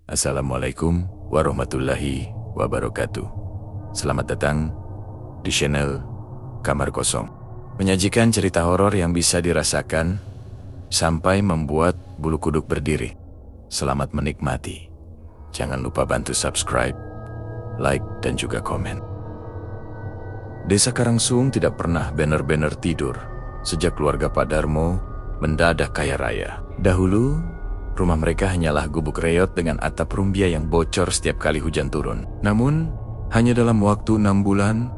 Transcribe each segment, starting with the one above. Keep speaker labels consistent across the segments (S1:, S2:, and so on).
S1: Assalamualaikum warahmatullahi wabarakatuh. Selamat datang di channel Kamar Kosong. Menyajikan cerita horor yang bisa dirasakan sampai membuat bulu kuduk berdiri. Selamat menikmati. Jangan lupa bantu subscribe, like, dan juga komen. Desa Karangsung tidak pernah benar-benar tidur sejak keluarga Pak Darmo mendadak kaya raya. Dahulu, rumah mereka hanyalah gubuk reot dengan atap rumbia yang bocor setiap kali hujan turun. Namun, hanya dalam waktu 6 bulan,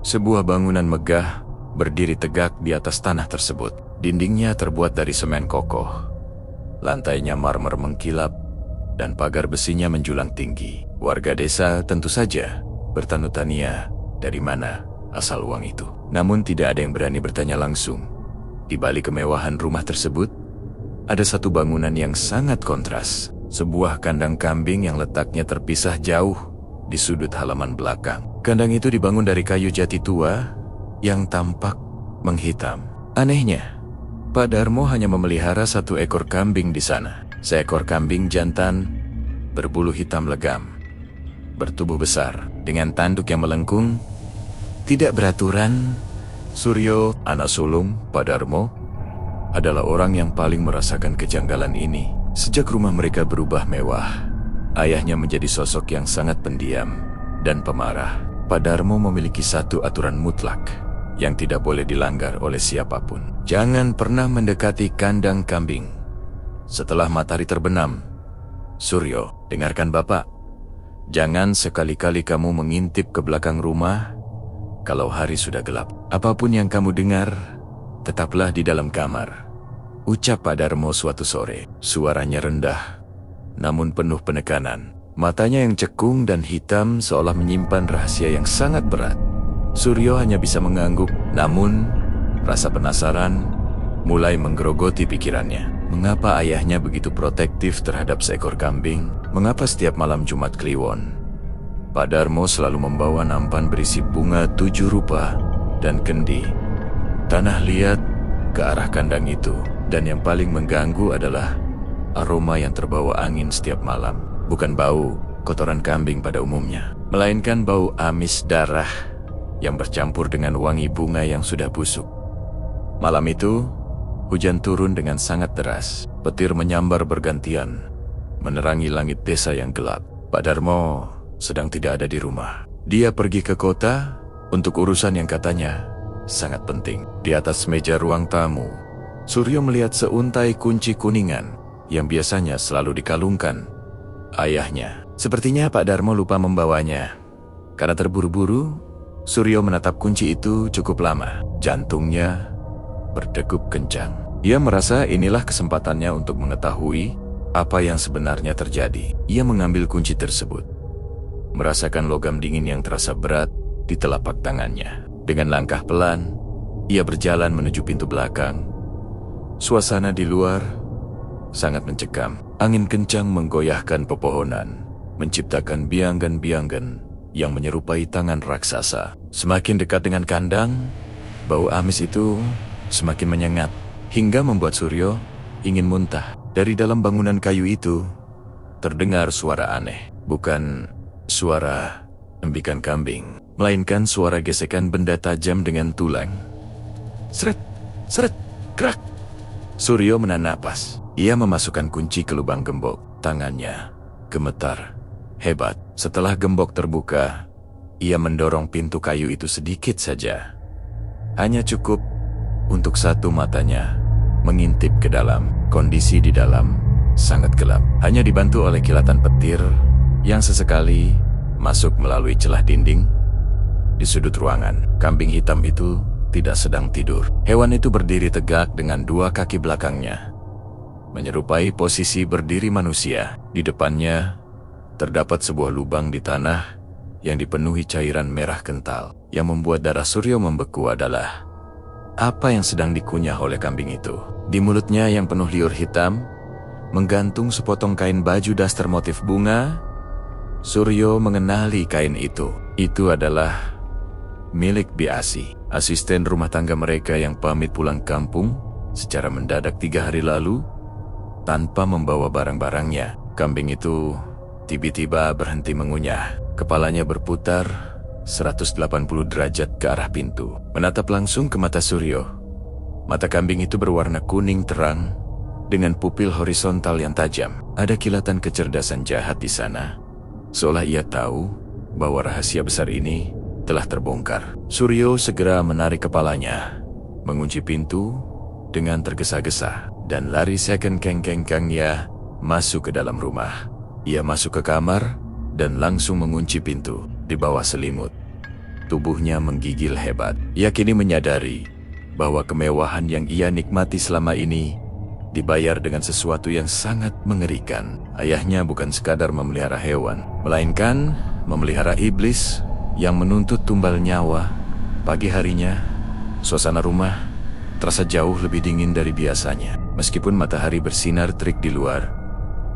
S1: sebuah bangunan megah berdiri tegak di atas tanah tersebut. Dindingnya terbuat dari semen kokoh, lantainya marmer mengkilap, dan pagar besinya menjulang tinggi. Warga desa tentu saja bertanya-tanya dari mana asal uang itu. Namun tidak ada yang berani bertanya langsung. Di balik kemewahan rumah tersebut, ada satu bangunan yang sangat kontras. Sebuah kandang kambing yang letaknya terpisah jauh di sudut halaman belakang. Kandang itu dibangun dari kayu jati tua yang tampak menghitam. Anehnya, Pak Darmo hanya memelihara satu ekor kambing di sana. Seekor kambing jantan berbulu hitam legam, bertubuh besar, dengan tanduk yang melengkung, tidak beraturan. Suryo, anak sulung Pak Darmo, adalah orang yang paling merasakan kejanggalan ini. Sejak rumah mereka berubah mewah, ayahnya menjadi sosok yang sangat pendiam dan pemarah. Pak Darmo memiliki satu aturan mutlak yang tidak boleh dilanggar oleh siapapun. Jangan pernah mendekati kandang kambing setelah matahari terbenam. Suryo, dengarkan Bapak. Jangan sekali-kali kamu mengintip ke belakang rumah kalau hari sudah gelap. Apapun yang kamu dengar, tetaplah di dalam kamar, ucap Pak Darmo suatu sore. Suaranya rendah, namun penuh penekanan. Matanya yang cekung dan hitam seolah menyimpan rahasia yang sangat berat. Suryo hanya bisa mengangguk, namun rasa penasaran mulai menggerogoti pikirannya. Mengapa ayahnya begitu protektif terhadap seekor kambing? Mengapa setiap malam Jumat Kliwon, Pak Darmo selalu membawa nampan berisi bunga 7 rupa dan kendi? Tanah liat ke arah kandang itu, dan yang paling mengganggu adalah aroma yang terbawa angin setiap malam. Bukan bau kotoran kambing pada umumnya, melainkan bau amis darah yang bercampur dengan wangi bunga yang sudah busuk. Malam itu, hujan turun dengan sangat deras. Petir menyambar bergantian, menerangi langit desa yang gelap. Pak Darmo sedang tidak ada di rumah. Dia pergi ke kota untuk urusan yang katanya sangat penting. Di atas meja ruang tamu, Suryo melihat seuntai kunci kuningan yang biasanya selalu dikalungkan ayahnya. Sepertinya Pak Darmo lupa membawanya. Karena terburu-buru, Suryo menatap kunci itu cukup lama. Jantungnya berdegup kencang. Ia merasa inilah kesempatannya untuk mengetahui apa yang sebenarnya terjadi. Ia mengambil kunci tersebut, merasakan logam dingin yang terasa berat di telapak tangannya. Dengan langkah pelan, ia berjalan menuju pintu belakang. Suasana di luar sangat mencekam. Angin kencang menggoyahkan pepohonan, menciptakan biangan-biangan yang menyerupai tangan raksasa. Semakin dekat dengan kandang, bau amis itu semakin menyengat, hingga membuat Suryo ingin muntah. Dari dalam bangunan kayu itu, terdengar suara aneh. Bukan suara embikan kambing, melainkan suara gesekan benda tajam dengan tulang. Seret, seret, krak. Suryo menahan napas. Ia memasukkan kunci ke lubang gembok. Tangannya gemetar hebat. Setelah gembok terbuka, ia mendorong pintu kayu itu sedikit saja. Hanya cukup untuk satu matanya mengintip ke dalam. Kondisi di dalam sangat gelap. Hanya dibantu oleh kilatan petir yang sesekali masuk melalui celah dinding. Di sudut ruangan, kambing hitam itu tidak sedang tidur. Hewan itu berdiri tegak dengan 2 kaki belakangnya, menyerupai posisi berdiri manusia. Di depannya terdapat sebuah lubang di tanah yang dipenuhi cairan merah kental. Yang membuat darah Suryo membeku adalah apa yang sedang dikunyah oleh kambing itu. Di mulutnya yang penuh liur hitam, menggantung sepotong kain baju daster motif bunga. Suryo mengenali kain itu. Itu adalah milik Biasi, asisten rumah tangga mereka yang pamit pulang kampung secara mendadak 3 hari lalu tanpa membawa barang-barangnya. Kambing itu tiba-tiba berhenti mengunyah. Kepalanya berputar 180 derajat ke arah pintu, menatap langsung ke mata Suryo. Mata kambing itu berwarna kuning terang dengan pupil horizontal yang tajam. Ada kilatan kecerdasan jahat di sana, seolah ia tahu bahwa rahasia besar ini telah terbongkar. Suryo segera menarik kepalanya, mengunci pintu dengan tergesa-gesa, dan lari second keng-keng-kengnya masuk ke dalam rumah. Ia masuk ke kamar dan langsung mengunci pintu di bawah selimut. Tubuhnya menggigil hebat. Ia kini menyadari bahwa kemewahan yang ia nikmati selama ini dibayar dengan sesuatu yang sangat mengerikan. Ayahnya bukan sekadar memelihara hewan, melainkan memelihara iblis yang menuntut tumbal nyawa. Pagi harinya, suasana rumah terasa jauh lebih dingin dari biasanya. Meskipun matahari bersinar terik di luar,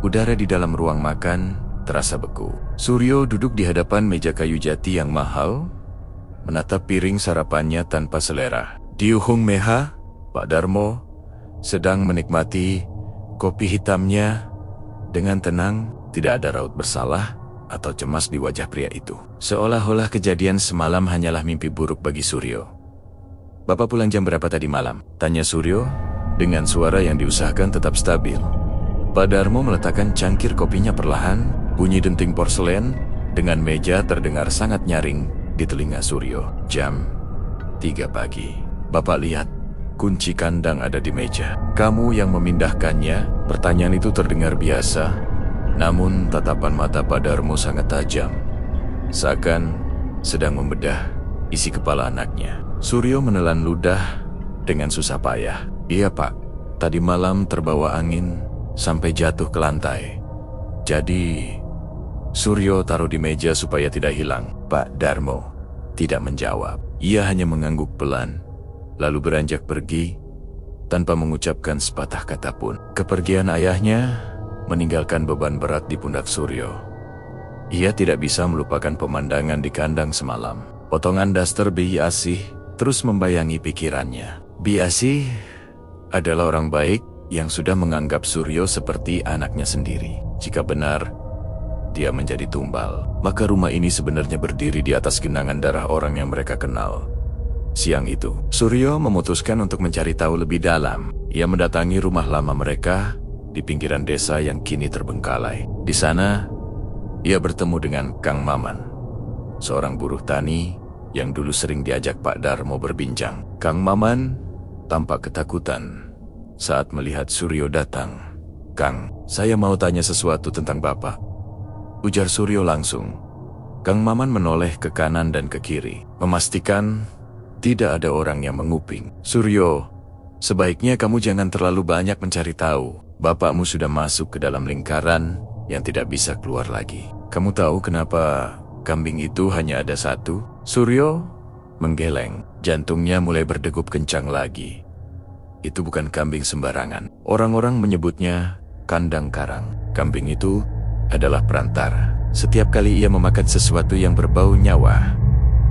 S1: udara di dalam ruang makan terasa beku. Suryo duduk di hadapan meja kayu jati yang mahal, menatap piring sarapannya tanpa selera. Di ujung meja, Pak Darmo sedang menikmati kopi hitamnya dengan tenang. Tidak ada raut bersalah atau cemas di wajah pria itu. Seolah-olah kejadian semalam hanyalah mimpi buruk bagi Suryo. "Bapak pulang jam berapa tadi malam?" tanya Suryo dengan suara yang diusahakan tetap stabil. Pak Darmo meletakkan cangkir kopinya perlahan. Bunyi denting porselen dengan meja terdengar sangat nyaring di telinga Suryo. "Jam 3 pagi. Bapak lihat, kunci kandang ada di meja. Kamu yang memindahkannya?" Pertanyaan itu terdengar biasa, namun tatapan mata Pak Darmo sangat tajam, seakan sedang membedah isi kepala anaknya. Suryo menelan ludah dengan susah payah. "Iya Pak, tadi malam terbawa angin sampai jatuh ke lantai. Jadi Suryo taruh di meja supaya tidak hilang." Pak Darmo tidak menjawab. Ia hanya mengangguk pelan, lalu beranjak pergi tanpa mengucapkan sepatah kata pun. Kepergian ayahnya meninggalkan beban berat di pundak Suryo. Ia tidak bisa melupakan pemandangan di kandang semalam. Potongan daster Bi Asih terus membayangi pikirannya. Bi Asih adalah orang baik yang sudah menganggap Suryo seperti anaknya sendiri. Jika benar dia menjadi tumbal, maka rumah ini sebenarnya berdiri di atas genangan darah orang yang mereka kenal. Siang itu, Suryo memutuskan untuk mencari tahu lebih dalam. Ia mendatangi rumah lama mereka di pinggiran desa yang kini terbengkalai. Di sana, ia bertemu dengan Kang Maman, seorang buruh tani yang dulu sering diajak Pak Darmo berbincang. Kang Maman tampak ketakutan saat melihat Suryo datang. "Kang, saya mau tanya sesuatu tentang Bapak," ujar Suryo langsung. Kang Maman menoleh ke kanan dan ke kiri, memastikan tidak ada orang yang menguping. "Suryo, sebaiknya kamu jangan terlalu banyak mencari tahu. Bapakmu sudah masuk ke dalam lingkaran yang tidak bisa keluar lagi. Kamu tahu kenapa kambing itu hanya ada satu?" Suryo menggeleng. Jantungnya mulai berdegup kencang lagi. Itu bukan kambing sembarangan. Orang-orang menyebutnya kandang karang. Kambing itu adalah perantara. Setiap kali ia memakan sesuatu yang berbau nyawa,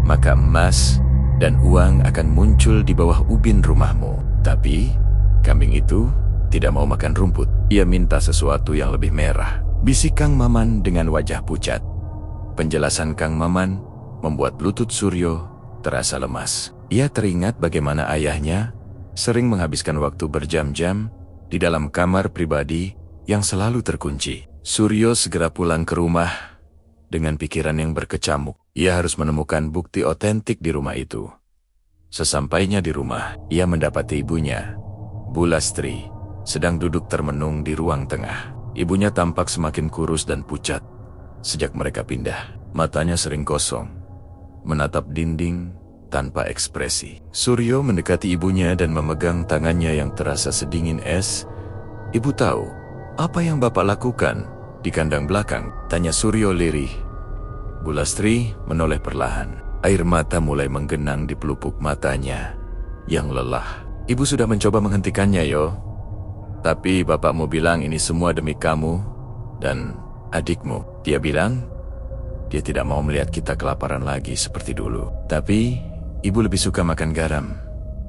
S1: maka emas dan uang akan muncul di bawah ubin rumahmu. Tapi kambing itu tidak mau makan rumput. Ia minta sesuatu yang lebih merah, bisik Kang Maman dengan wajah pucat. Penjelasan Kang Maman membuat lutut Suryo terasa lemas. Ia teringat bagaimana ayahnya sering menghabiskan waktu berjam-jam di dalam kamar pribadi yang selalu terkunci. Suryo segera pulang ke rumah dengan pikiran yang berkecamuk. Ia harus menemukan bukti otentik di rumah itu. Sesampainya di rumah, ia mendapati ibunya, Bu Lastri, sedang duduk termenung di ruang tengah. Ibunya tampak semakin kurus dan pucat sejak mereka pindah. Matanya sering kosong, menatap dinding tanpa ekspresi. Suryo mendekati ibunya dan memegang tangannya yang terasa sedingin es. "Ibu tahu apa yang Bapak lakukan di kandang belakang?" tanya Suryo lirih. Bu Lastri menoleh perlahan. Air mata mulai menggenang di pelupuk matanya yang lelah. "Ibu sudah mencoba menghentikannya, Yo. Tapi bapakmu bilang ini semua demi kamu dan adikmu. Dia bilang dia tidak mau melihat kita kelaparan lagi seperti dulu. Tapi ibu lebih suka makan garam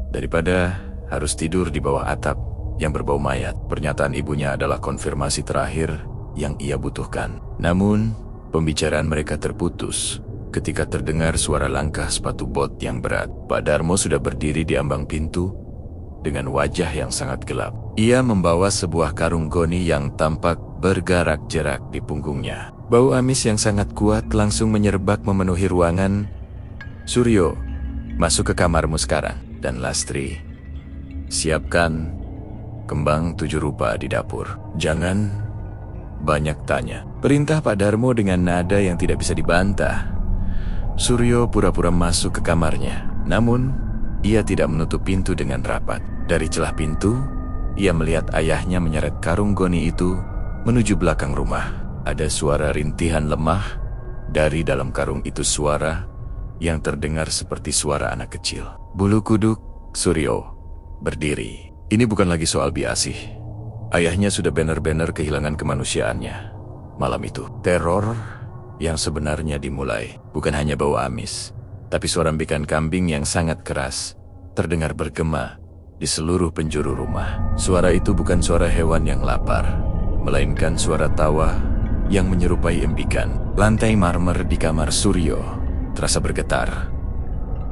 S1: daripada harus tidur di bawah atap yang berbau mayat." Pernyataan ibunya adalah konfirmasi terakhir yang ia butuhkan. Namun, pembicaraan mereka terputus ketika terdengar suara langkah sepatu bot yang berat. Pak Darmo sudah berdiri di ambang pintu dengan wajah yang sangat gelap. Ia membawa sebuah karung goni yang tampak bergerak-gerak di punggungnya. Bau amis yang sangat kuat langsung menyerbak memenuhi ruangan. Suryo, masuk ke kamarmu sekarang. Dan Lastri, siapkan kembang 7 rupa di dapur. Jangan banyak tanya. Perintah Pak Darmo dengan nada yang tidak bisa dibantah. Suryo pura-pura masuk ke kamarnya. Namun, ia tidak menutup pintu dengan rapat. Dari celah pintu, ia melihat ayahnya menyeret karung goni itu menuju belakang rumah. Ada suara rintihan lemah dari dalam karung itu, suara yang terdengar seperti suara anak kecil. Bulu kuduk Suryo berdiri. Ini bukan lagi soal biasih. Ayahnya sudah benar-benar kehilangan kemanusiaannya. Malam itu, teror yang sebenarnya dimulai. Bukan hanya bau amis, tapi suara embikan kambing yang sangat keras terdengar bergema di seluruh penjuru rumah. Suara itu bukan suara hewan yang lapar, melainkan suara tawa yang menyerupai embikan. Lantai marmer di kamar Suryo terasa bergetar,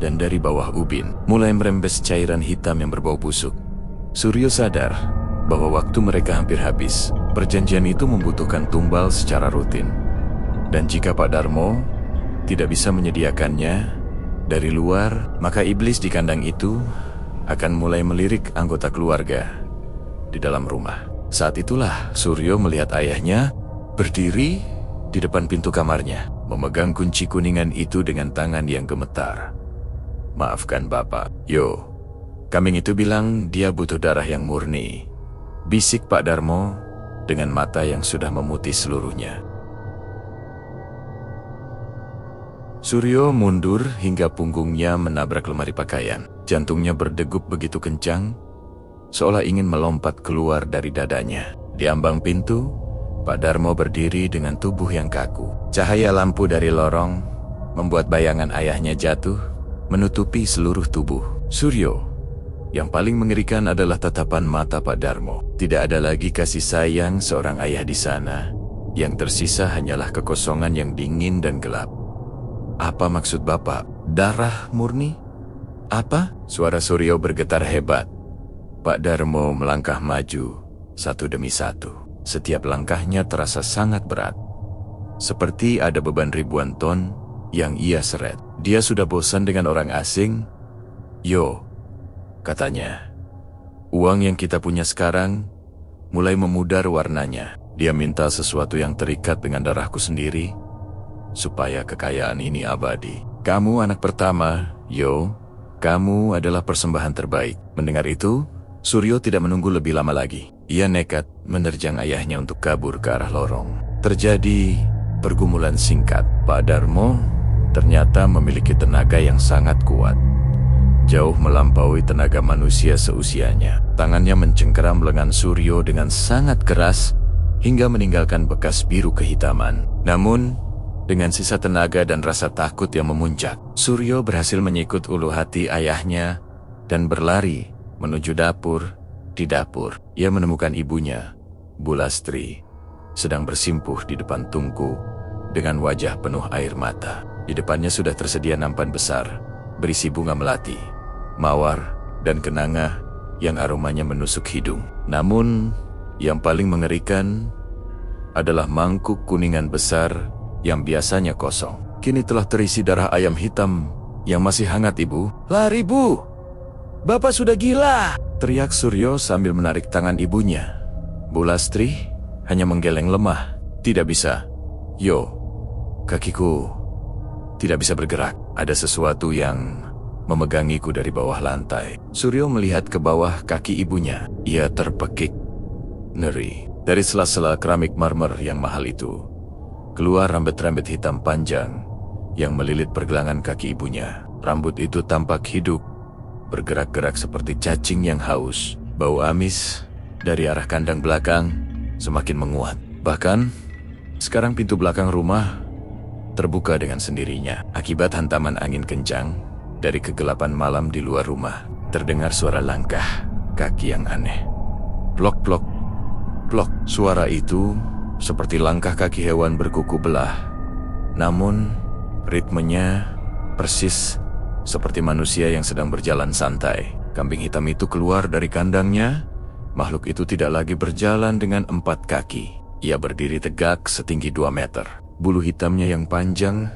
S1: dan dari bawah ubin mulai merembes cairan hitam yang berbau busuk. Suryo sadar bahwa waktu mereka hampir habis. Perjanjian itu membutuhkan tumbal secara rutin, dan jika Pak Darmo tidak bisa menyediakannya dari luar, maka iblis di kandang itu akan mulai melirik anggota keluarga di dalam rumah. Saat itulah Suryo melihat ayahnya berdiri di depan pintu kamarnya, memegang kunci kuningan itu dengan tangan yang gemetar. Maafkan Bapak. Yo, kambing itu bilang dia butuh darah yang murni, bisik Pak Darmo dengan mata yang sudah memutih seluruhnya. Suryo mundur hingga punggungnya menabrak lemari pakaian. Jantungnya berdegup begitu kencang, seolah ingin melompat keluar dari dadanya. Di ambang pintu, Pak Darmo berdiri dengan tubuh yang kaku. Cahaya lampu dari lorong membuat bayangan ayahnya jatuh, menutupi seluruh tubuh. Suryo, yang paling mengerikan adalah tatapan mata Pak Darmo. Tidak ada lagi kasih sayang seorang ayah di sana. Yang tersisa hanyalah kekosongan yang dingin dan gelap. Apa maksud Bapak? Darah murni? Apa? Suara Suryo bergetar hebat. Pak Darmo melangkah maju satu demi satu. Setiap langkahnya terasa sangat berat, seperti ada beban ribuan ton yang ia seret. Dia sudah bosan dengan orang asing. Yo, katanya, uang yang kita punya sekarang mulai memudar warnanya. Dia minta sesuatu yang terikat dengan darahku sendiri, supaya kekayaan ini abadi. Kamu anak pertama, Yo. Kamu adalah persembahan terbaik. Mendengar itu, Suryo tidak menunggu lebih lama lagi. Ia nekat menerjang ayahnya untuk kabur ke arah lorong. Terjadi pergumulan singkat. Pak Darmo ternyata memiliki tenaga yang sangat kuat, jauh melampaui tenaga manusia seusianya. Tangannya mencengkeram lengan Suryo dengan sangat keras hingga meninggalkan bekas biru kehitaman. Namun, dengan sisa tenaga dan rasa takut yang memuncak, Suryo berhasil menyikut ulu hati ayahnya dan berlari menuju dapur. Di dapur, ia menemukan ibunya, Bu Lastri, sedang bersimpuh di depan tungku dengan wajah penuh air mata. Di depannya sudah tersedia nampan besar berisi bunga melati, mawar, dan kenanga yang aromanya menusuk hidung. Namun, yang paling mengerikan adalah mangkuk kuningan besar yang biasanya kosong. Kini telah terisi darah ayam hitam yang masih hangat, Ibu. Lari, Bu! Bapak sudah gila! Teriak Suryo sambil menarik tangan ibunya. Bu Lastri hanya menggeleng lemah. Tidak bisa. Yo, kakiku tidak bisa bergerak. Ada sesuatu yang memegangiku dari bawah lantai. Suryo melihat ke bawah kaki ibunya. Ia terpekik. Ngeri. Dari sela-sela keramik marmer yang mahal itu, keluar rambut-rambut hitam panjang yang melilit pergelangan kaki ibunya. Rambut itu tampak hidup, bergerak-gerak seperti cacing yang haus. Bau amis dari arah kandang belakang semakin menguat. Bahkan, sekarang pintu belakang rumah terbuka dengan sendirinya. Akibat hantaman angin kencang dari kegelapan malam di luar rumah, terdengar suara langkah kaki yang aneh. Plok, plok, plok. Suara itu seperti langkah kaki hewan berkuku belah. Namun, ritmenya persis seperti manusia yang sedang berjalan santai. Kambing hitam itu keluar dari kandangnya. Makhluk itu tidak lagi berjalan dengan 4 kaki. Ia berdiri tegak setinggi 2 meter. Bulu hitamnya yang panjang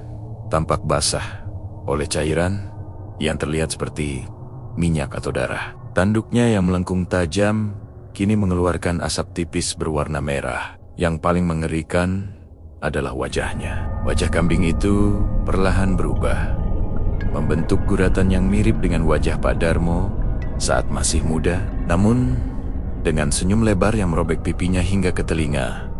S1: tampak basah oleh cairan yang terlihat seperti minyak atau darah. Tanduknya yang melengkung tajam kini mengeluarkan asap tipis berwarna merah. Yang paling mengerikan adalah wajahnya. Wajah kambing itu perlahan berubah, membentuk guratan yang mirip dengan wajah Pak Darmo saat masih muda. Namun, dengan senyum lebar yang merobek pipinya hingga ke telinga,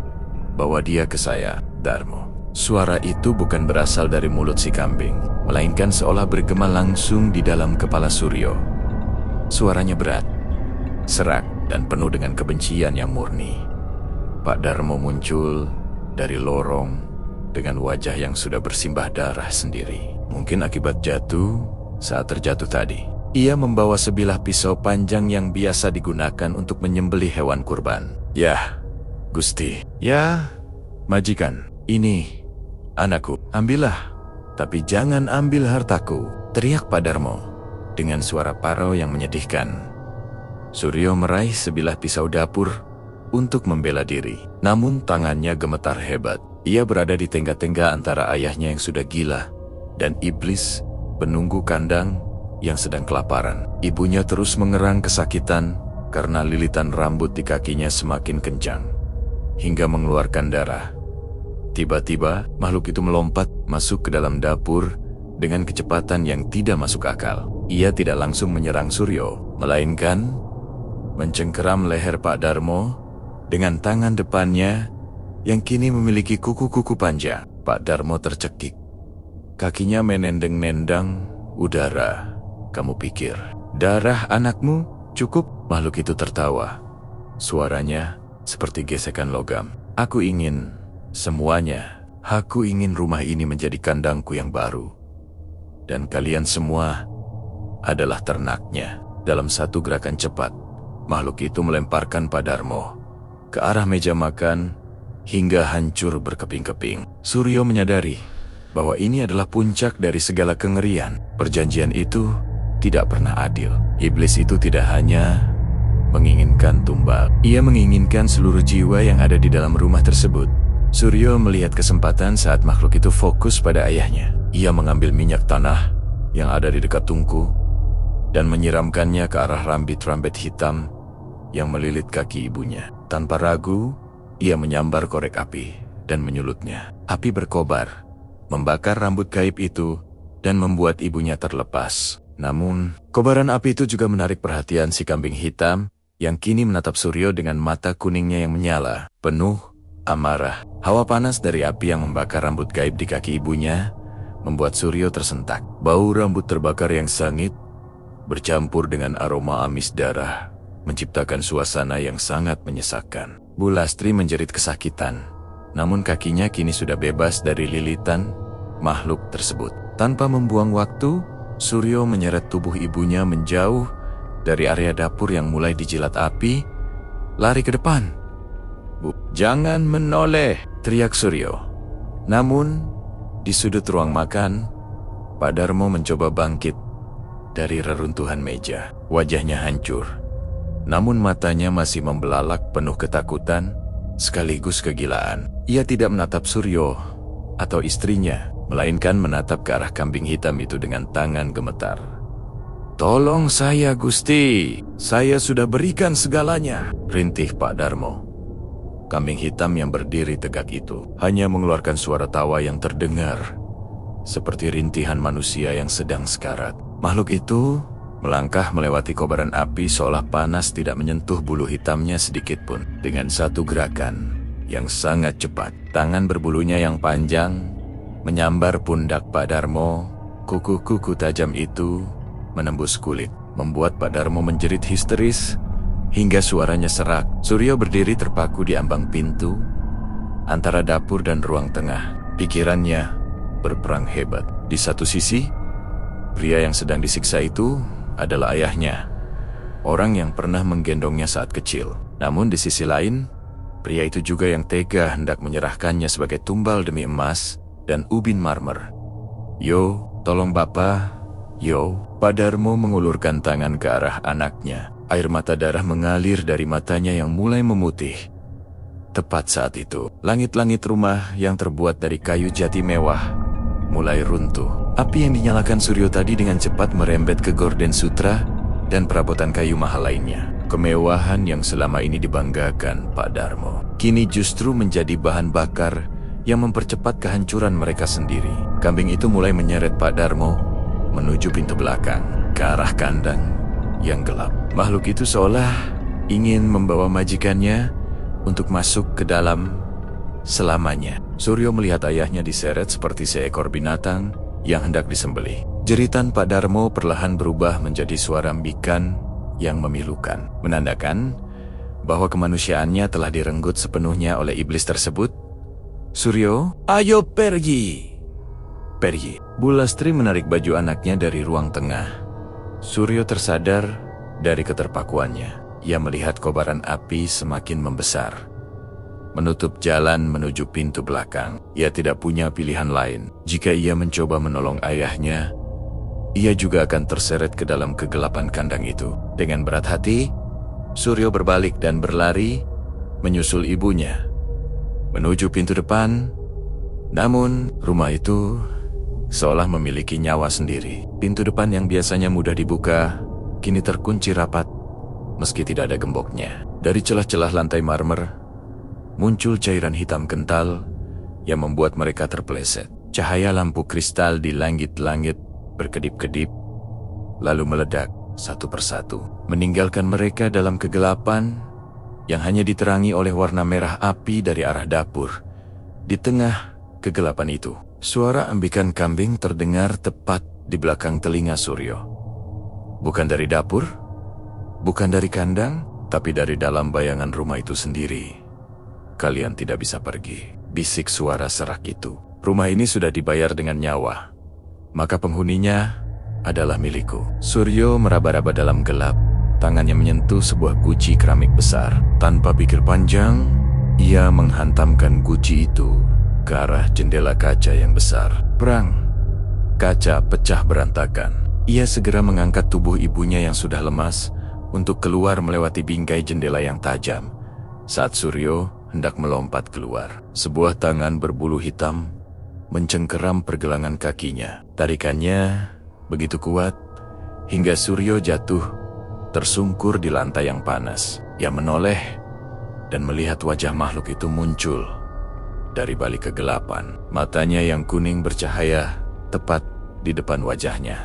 S1: bawa dia ke saya, Darmo. Suara itu bukan berasal dari mulut si kambing, melainkan seolah bergema langsung di dalam kepala Suryo. Suaranya berat, serak, dan penuh dengan kebencian yang murni. Pak Darmo muncul dari lorong dengan wajah yang sudah bersimbah darah sendiri. Mungkin akibat jatuh saat terjatuh tadi. Ia membawa sebilah pisau panjang yang biasa digunakan untuk menyembelih hewan kurban. "Yah, Gusti. Ya, majikan. Ini anakku. Ambillah, tapi jangan ambil hartaku," teriak Pak Darmo dengan suara parau yang menyedihkan. Suryo meraih sebilah pisau dapur untuk membela diri. Namun tangannya gemetar hebat. Ia berada di tengah-tengah antara ayahnya yang sudah gila dan iblis penunggu kandang yang sedang kelaparan. Ibunya terus mengerang kesakitan karena lilitan rambut di kakinya semakin kencang hingga mengeluarkan darah. Tiba-tiba makhluk itu melompat masuk ke dalam dapur dengan kecepatan yang tidak masuk akal. Ia tidak langsung menyerang Suryo, melainkan mencengkeram leher Pak Darmo dengan tangan depannya yang kini memiliki kuku-kuku panjang. Pak Darmo tercekik. Kakinya menendang-nendang udara. "Kamu pikir darah anakmu cukup?" Makhluk itu tertawa. Suaranya seperti gesekan logam. "Aku ingin semuanya. Aku ingin rumah ini menjadi kandangku yang baru. Dan kalian semua adalah ternaknya." Dalam satu gerakan cepat, makhluk itu melemparkan Pak Darmo ke arah meja makan hingga hancur berkeping-keping. Suryo menyadari bahwa ini adalah puncak dari segala kengerian. Perjanjian itu tidak pernah adil. Iblis itu tidak hanya menginginkan tumbal, ia menginginkan seluruh jiwa yang ada di dalam rumah tersebut. Suryo melihat kesempatan saat makhluk itu fokus pada ayahnya. Ia mengambil minyak tanah yang ada di dekat tungku dan menyiramkannya ke arah rambit-rambit hitam yang melilit kaki ibunya. Tanpa ragu, ia menyambar korek api dan menyulutnya. Api berkobar, membakar rambut gaib itu dan membuat ibunya terlepas. Namun, kobaran api itu juga menarik perhatian si kambing hitam yang kini menatap Suryo dengan mata kuningnya yang menyala, penuh amarah. Hawa panas dari api yang membakar rambut gaib di kaki ibunya membuat Suryo tersentak. Bau rambut terbakar yang sangit bercampur dengan aroma amis darah menciptakan suasana yang sangat menyesakkan. Bu Lastri menjerit kesakitan, namun kakinya kini sudah bebas dari lilitan makhluk tersebut. Tanpa membuang waktu, Suryo menyeret tubuh ibunya menjauh dari area dapur yang mulai dijilat api, lari ke depan. "Bu, jangan menoleh!" teriak Suryo. Namun, di sudut ruang makan, Pak Darmo mencoba bangkit dari reruntuhan meja. Wajahnya hancur, namun matanya masih membelalak penuh ketakutan sekaligus kegilaan. Ia tidak menatap Suryo atau istrinya, melainkan menatap ke arah kambing hitam itu dengan tangan gemetar. "Tolong saya, Gusti. Saya sudah berikan segalanya," rintih Pak Darmo. Kambing hitam yang berdiri tegak itu hanya mengeluarkan suara tawa yang terdengar seperti rintihan manusia yang sedang sekarat. Makhluk itu melangkah melewati kobaran api seolah panas tidak menyentuh bulu hitamnya sedikit pun. Dengan satu gerakan yang sangat cepat, tangan berbulunya yang panjang menyambar pundak Pak Darmo. Kuku-kuku tajam itu menembus kulit, membuat Pak Darmo menjerit histeris hingga suaranya serak. Suryo berdiri terpaku di ambang pintu antara dapur dan ruang tengah. Pikirannya berperang hebat. Di satu sisi, pria yang sedang disiksa itu adalah ayahnya, orang yang pernah menggendongnya saat kecil. Namun di sisi lain, Pria itu juga yang tega hendak menyerahkannya sebagai tumbal demi emas dan ubin marmer. "Yo, tolong Bapak. Yo." Pak Darmo mengulurkan tangan ke arah anaknya. Air mata darah mengalir dari matanya yang mulai memutih. Tepat saat itu, langit-langit rumah yang terbuat dari kayu jati mewah mulai runtuh. Api yang dinyalakan Suryo tadi dengan cepat merembet ke gorden sutra dan perabotan kayu mahal lainnya. Kemewahan yang selama ini dibanggakan Pak Darmo kini justru menjadi bahan bakar yang mempercepat kehancuran mereka sendiri. Kambing itu mulai menyeret Pak Darmo menuju pintu belakang ke arah kandang yang gelap. Makhluk itu seolah ingin membawa majikannya untuk masuk ke dalam selamanya. Suryo melihat ayahnya diseret seperti seekor binatang yang hendak disembelih. Jeritan Pak Darmo perlahan berubah menjadi suara embikan yang memilukan, menandakan bahwa kemanusiaannya telah direnggut sepenuhnya oleh iblis tersebut. "Suryo, ayo pergi." "Pergi." Bu Lastri menarik baju anaknya dari ruang tengah. Suryo tersadar dari keterpakuannya. Ia melihat kobaran api semakin membesar, menutup jalan menuju pintu belakang. Ia tidak punya pilihan lain. Jika ia mencoba menolong ayahnya, ia juga akan terseret ke dalam kegelapan kandang itu. Dengan berat hati, Suryo berbalik dan berlari menyusul ibunya menuju pintu depan. Namun, rumah itu seolah memiliki nyawa sendiri. Pintu depan yang biasanya mudah dibuka, kini terkunci rapat meski tidak ada gemboknya. Dari celah-celah lantai marmer, muncul cairan hitam kental yang membuat mereka terpeleset. Cahaya lampu kristal di langit-langit berkedip-kedip, lalu meledak satu persatu, meninggalkan mereka dalam kegelapan yang hanya diterangi oleh warna merah api dari arah dapur. Di tengah kegelapan itu, suara embikan kambing terdengar tepat di belakang telinga Suryo. Bukan dari dapur, bukan dari kandang, tapi dari dalam bayangan rumah itu sendiri. "Kalian tidak bisa pergi," bisik suara serak itu. "Rumah ini sudah dibayar dengan nyawa, maka penghuninya adalah milikku." Suryo meraba-raba dalam gelap. Tangannya menyentuh sebuah guci keramik besar. Tanpa pikir panjang, ia menghantamkan guci itu ke arah jendela kaca yang besar. Prang! Kaca pecah berantakan. Ia segera mengangkat tubuh ibunya yang sudah lemas untuk keluar melewati bingkai jendela yang tajam. Saat Suryo hendak melompat keluar, sebuah tangan berbulu hitam mencengkeram pergelangan kakinya. Tarikannya begitu kuat hingga Suryo jatuh tersungkur di lantai yang panas. Ia menoleh dan melihat wajah makhluk itu muncul dari balik kegelapan. Matanya yang kuning bercahaya tepat di depan wajahnya.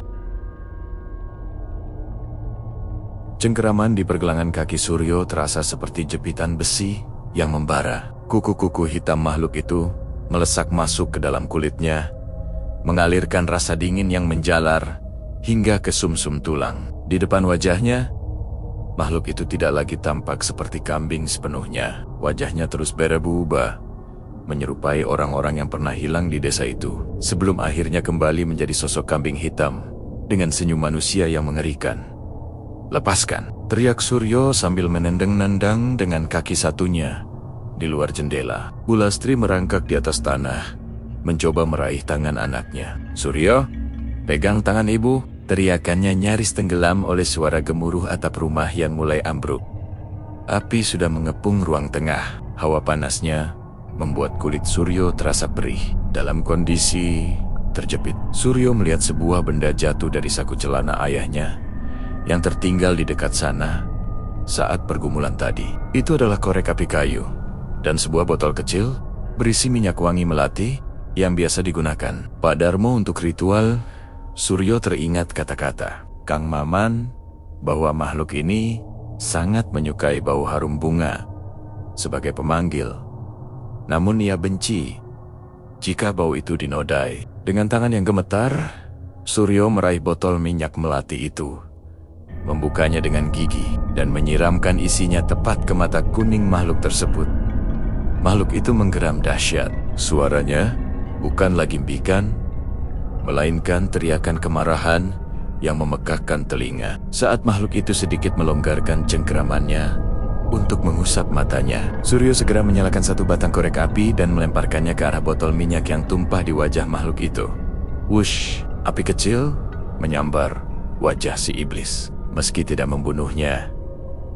S1: Cengkeraman di pergelangan kaki Suryo terasa seperti jepitan besi yang membara. Kuku-kuku hitam makhluk itu melesak masuk ke dalam kulitnya, mengalirkan rasa dingin yang menjalar hingga ke sumsum tulang. Di depan wajahnya, makhluk itu tidak lagi tampak seperti kambing sepenuhnya. Wajahnya terus berubah, menyerupai orang-orang yang pernah hilang di desa itu, sebelum akhirnya kembali menjadi sosok kambing hitam dengan senyum manusia yang mengerikan. "Lepaskan!" teriak Suryo sambil menendang-nendang dengan kaki satunya di luar jendela. Bu Lastri merangkak di atas tanah, mencoba meraih tangan anaknya. "Suryo, pegang tangan ibu!" Teriakannya nyaris tenggelam oleh suara gemuruh atap rumah yang mulai ambruk. Api sudah mengepung ruang tengah. Hawa panasnya membuat kulit Suryo terasa perih. Dalam kondisi terjepit, Suryo melihat sebuah benda jatuh dari saku celana ayahnya yang tertinggal di dekat sana saat pergumulan tadi. Itu adalah korek api kayu dan sebuah botol kecil berisi minyak wangi melati yang biasa digunakan Pak Darmo untuk ritual. Suryo teringat kata-kata Kang Maman bahwa makhluk ini sangat menyukai bau harum bunga sebagai pemanggil. Namun ia benci jika bau itu dinodai. Dengan tangan yang gemetar, Suryo meraih botol minyak melati itu, membukanya dengan gigi, dan menyiramkan isinya tepat ke mata kuning makhluk tersebut. Makhluk itu menggeram dahsyat. Suaranya bukan lagi embikan, melainkan teriakan kemarahan yang memekakkan telinga. Saat makhluk itu sedikit melonggarkan cengkeramannya, untuk mengusap matanya. Suryo segera menyalakan satu batang korek api dan melemparkannya ke arah botol minyak yang tumpah di wajah makhluk itu. Wush, api kecil menyambar wajah si iblis. Meski tidak membunuhnya,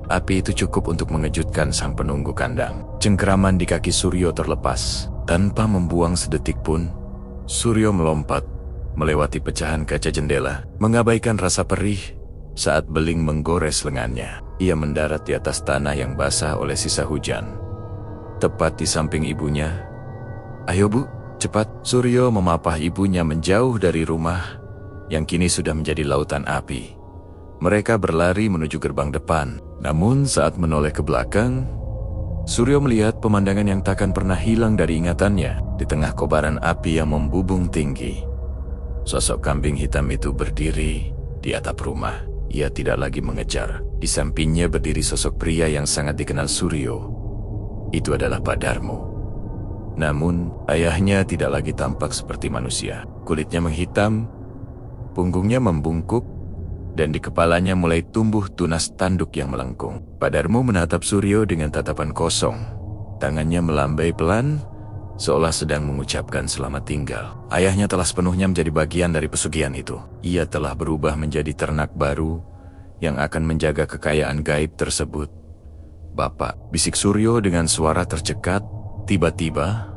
S1: api itu cukup untuk mengejutkan sang penunggu kandang. Cengkeraman di kaki Suryo terlepas. Tanpa membuang sedetik pun, Suryo melompat, melewati pecahan kaca jendela, mengabaikan rasa perih saat beling menggores lengannya. Ia mendarat di atas tanah yang basah oleh sisa hujan, tepat di samping ibunya. "Ayo bu, cepat!" Suryo memapah ibunya menjauh dari rumah yang kini sudah menjadi lautan api. Mereka berlari menuju gerbang depan. Namun saat menoleh ke belakang, Suryo melihat pemandangan yang takkan pernah hilang dari ingatannya. Di tengah kobaran api yang membubung tinggi, sosok kambing hitam itu berdiri di atap rumah. Ia tidak lagi mengejar. Di sampingnya berdiri sosok pria yang sangat dikenal Suryo. Itu adalah Pak Darmo. Namun, ayahnya tidak lagi tampak seperti manusia. Kulitnya menghitam, punggungnya membungkuk, dan di kepalanya mulai tumbuh tunas tanduk yang melengkung. Pak Darmo menatap Suryo dengan tatapan kosong. Tangannya melambai pelan, seolah sedang mengucapkan selamat tinggal. Ayahnya telah sepenuhnya menjadi bagian dari pesugihan itu. Ia telah berubah menjadi ternak baru yang akan menjaga kekayaan gaib tersebut. "Bapak," bisik Suryo dengan suara tercekat. Tiba-tiba,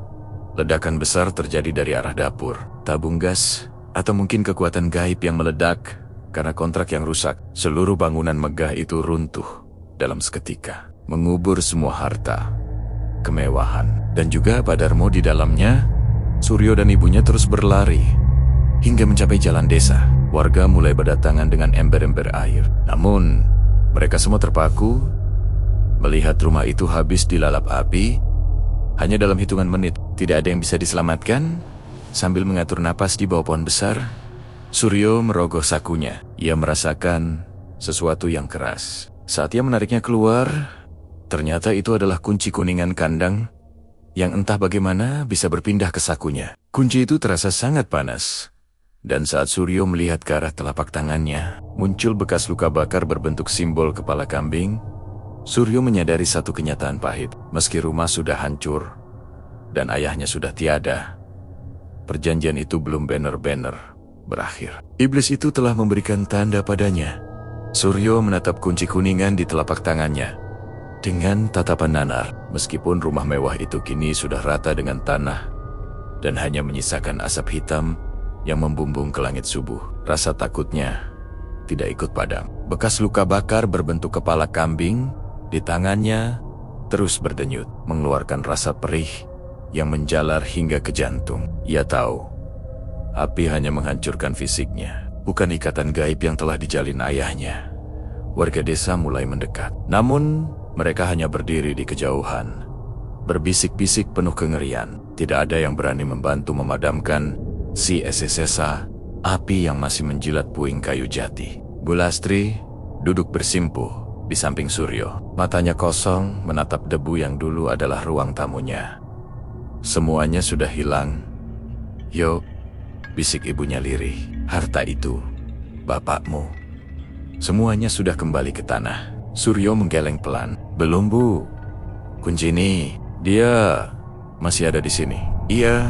S1: ledakan besar terjadi dari arah dapur. Tabung gas, atau mungkin kekuatan gaib yang meledak karena kontrak yang rusak. Seluruh bangunan megah itu runtuh dalam seketika, mengubur semua harta, kemewahan, dan juga Pak Darmo di dalamnya. Suryo dan ibunya terus berlari hingga mencapai jalan desa. Warga mulai berdatangan dengan ember-ember air. Namun, mereka semua terpaku melihat rumah itu habis dilalap api. Hanya dalam hitungan menit, tidak ada yang bisa diselamatkan. Sambil mengatur napas di bawah pohon besar, Suryo merogoh sakunya. Ia merasakan sesuatu yang keras. Saat ia menariknya keluar, ternyata itu adalah kunci kuningan kandang yang entah bagaimana bisa berpindah ke sakunya. Kunci itu terasa sangat panas. Dan saat Suryo melihat ke arah telapak tangannya, muncul bekas luka bakar berbentuk simbol kepala kambing. Suryo menyadari satu kenyataan pahit. Meski rumah sudah hancur dan ayahnya sudah tiada, perjanjian itu belum benar-benar berakhir. Iblis itu telah memberikan tanda padanya. Suryo menatap kunci kuningan di telapak tangannya dengan tatapan nanar. Meskipun rumah mewah itu kini sudah rata dengan tanah dan hanya menyisakan asap hitam yang membumbung ke langit subuh, rasa takutnya tidak ikut padam. Bekas luka bakar berbentuk kepala kambing di tangannya terus berdenyut, mengeluarkan rasa perih yang menjalar hingga ke jantung. Ia tahu api hanya menghancurkan fisiknya, bukan ikatan gaib yang telah dijalin ayahnya. Warga desa mulai mendekat. Namun, mereka hanya berdiri di kejauhan, berbisik-bisik penuh kengerian. Tidak ada yang berani membantu memadamkan si esesesa api yang masih menjilat puing kayu jati. Bu Lastri duduk bersimpuh di samping Suryo. Matanya kosong menatap debu yang dulu adalah ruang tamunya. Semuanya sudah hilang. "Yo," bisik ibunya lirih, "harta itu bapakmu. Semuanya sudah kembali ke tanah." Suryo menggeleng pelan. "Belum bu, kunci ini, dia masih ada di sini." Ia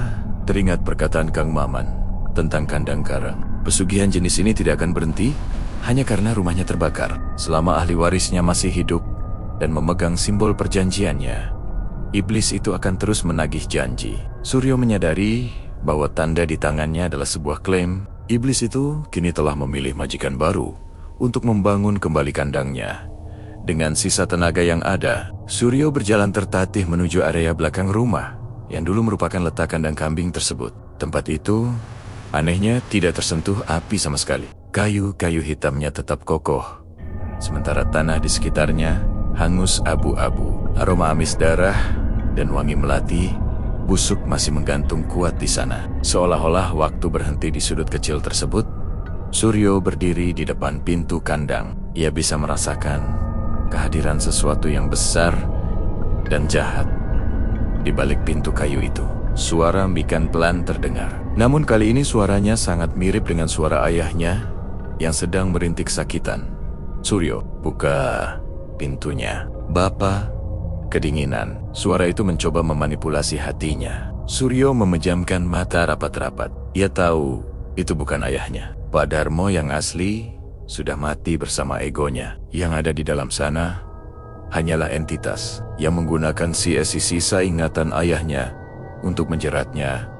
S1: teringat perkataan Kang Maman tentang kandang karang. Pesugihan jenis ini tidak akan berhenti hanya karena rumahnya terbakar. Selama ahli warisnya masih hidup dan memegang simbol perjanjiannya, iblis itu akan terus menagih janji. Suryo menyadari bahwa tanda di tangannya adalah sebuah klaim. Iblis itu kini telah memilih majikan baru untuk membangun kembali kandangnya. Dengan sisa tenaga yang ada, Suryo berjalan tertatih menuju area belakang rumah yang dulu merupakan letak kandang kambing tersebut. Tempat itu, anehnya, tidak tersentuh api sama sekali. Kayu-kayu hitamnya tetap kokoh, sementara tanah di sekitarnya hangus abu-abu. Aroma amis darah dan wangi melati busuk masih menggantung kuat di sana. Seolah-olah waktu berhenti di sudut kecil tersebut. Suryo berdiri di depan pintu kandang. Ia bisa merasakan kehadiran sesuatu yang besar dan jahat di balik pintu kayu itu. Suara embikan pelan terdengar. Namun kali ini suaranya sangat mirip dengan suara ayahnya yang sedang merintik sakitan. "Suryo, buka pintunya." Bapa, kedinginan. Suara itu mencoba memanipulasi hatinya. Suryo memejamkan mata rapat-rapat. Ia tahu itu bukan ayahnya. Pak Darmo yang asli sudah mati bersama egonya. Yang ada di dalam sana hanyalah entitas yang menggunakan sisa ingatan ayahnya untuk menjeratnya.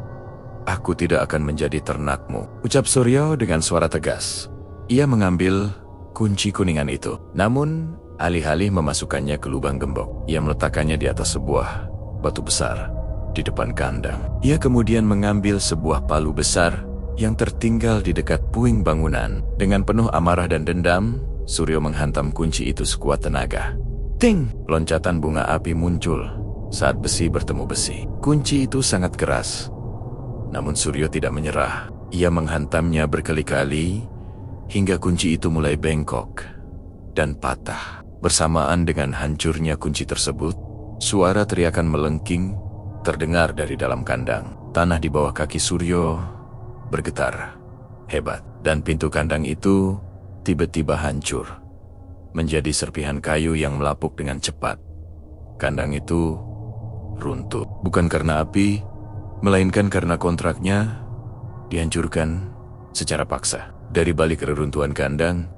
S1: Aku tidak akan menjadi ternakmu, ucap Suryo dengan suara tegas. Ia mengambil kunci kuningan itu. Namun, alih-alih memasukkannya ke lubang gembok, ia meletakkannya di atas sebuah batu besar di depan kandang. Ia kemudian mengambil sebuah palu besar yang tertinggal di dekat puing bangunan. Dengan penuh amarah dan dendam, Suryo menghantam kunci itu sekuat tenaga. Ting! Loncatan bunga api muncul saat besi bertemu besi. Kunci itu sangat keras. Namun Suryo tidak menyerah. Ia menghantamnya berkali-kali hingga kunci itu mulai bengkok dan patah. Bersamaan dengan hancurnya kunci tersebut, suara teriakan melengking terdengar dari dalam kandang. Tanah di bawah kaki Suryo bergetar hebat, dan pintu kandang itu tiba-tiba hancur menjadi serpihan kayu yang melapuk dengan cepat. Kandang itu runtuh, bukan karena api, melainkan karena kontraknya dihancurkan secara paksa. Dari balik reruntuhan kandang,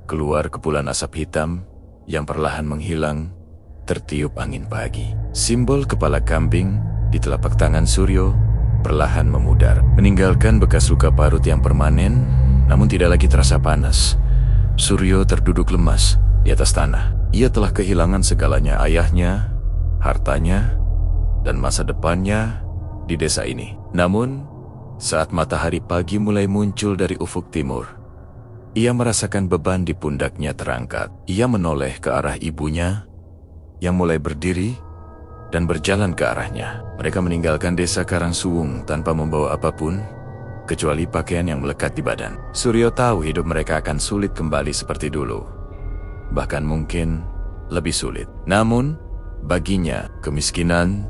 S1: keluar kepulan asap hitam yang perlahan menghilang, tertiup angin pagi. Simbol kepala kambing di telapak tangan Suryo perlahan memudar, meninggalkan bekas luka parut yang permanen, namun tidak lagi terasa panas. Suryo terduduk lemas di atas tanah. Ia telah kehilangan segalanya, ayahnya, hartanya, dan masa depannya di desa ini. Namun, saat matahari pagi mulai muncul dari ufuk timur, ia merasakan beban di pundaknya terangkat. Ia menoleh ke arah ibunya yang mulai berdiri dan berjalan ke arahnya. Mereka meninggalkan desa Karangsuwung tanpa membawa apapun kecuali pakaian yang melekat di badan. Suryo tahu hidup mereka akan sulit kembali seperti dulu, bahkan mungkin lebih sulit. Namun, baginya kemiskinan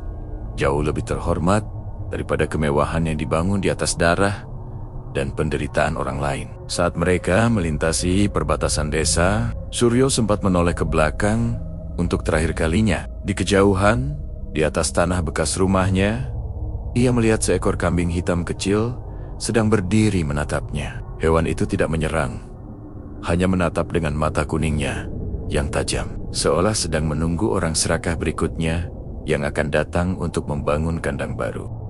S1: jauh lebih terhormat daripada kemewahan yang dibangun di atas darah dan penderitaan orang lain. Saat mereka melintasi perbatasan desa, Suryo sempat menoleh ke belakang untuk terakhir kalinya. Di kejauhan, di atas tanah bekas rumahnya, ia melihat seekor kambing hitam kecil sedang berdiri menatapnya. Hewan itu tidak menyerang, hanya menatap dengan mata kuningnya yang tajam, seolah sedang menunggu orang serakah berikutnya yang akan datang untuk membangun kandang baru.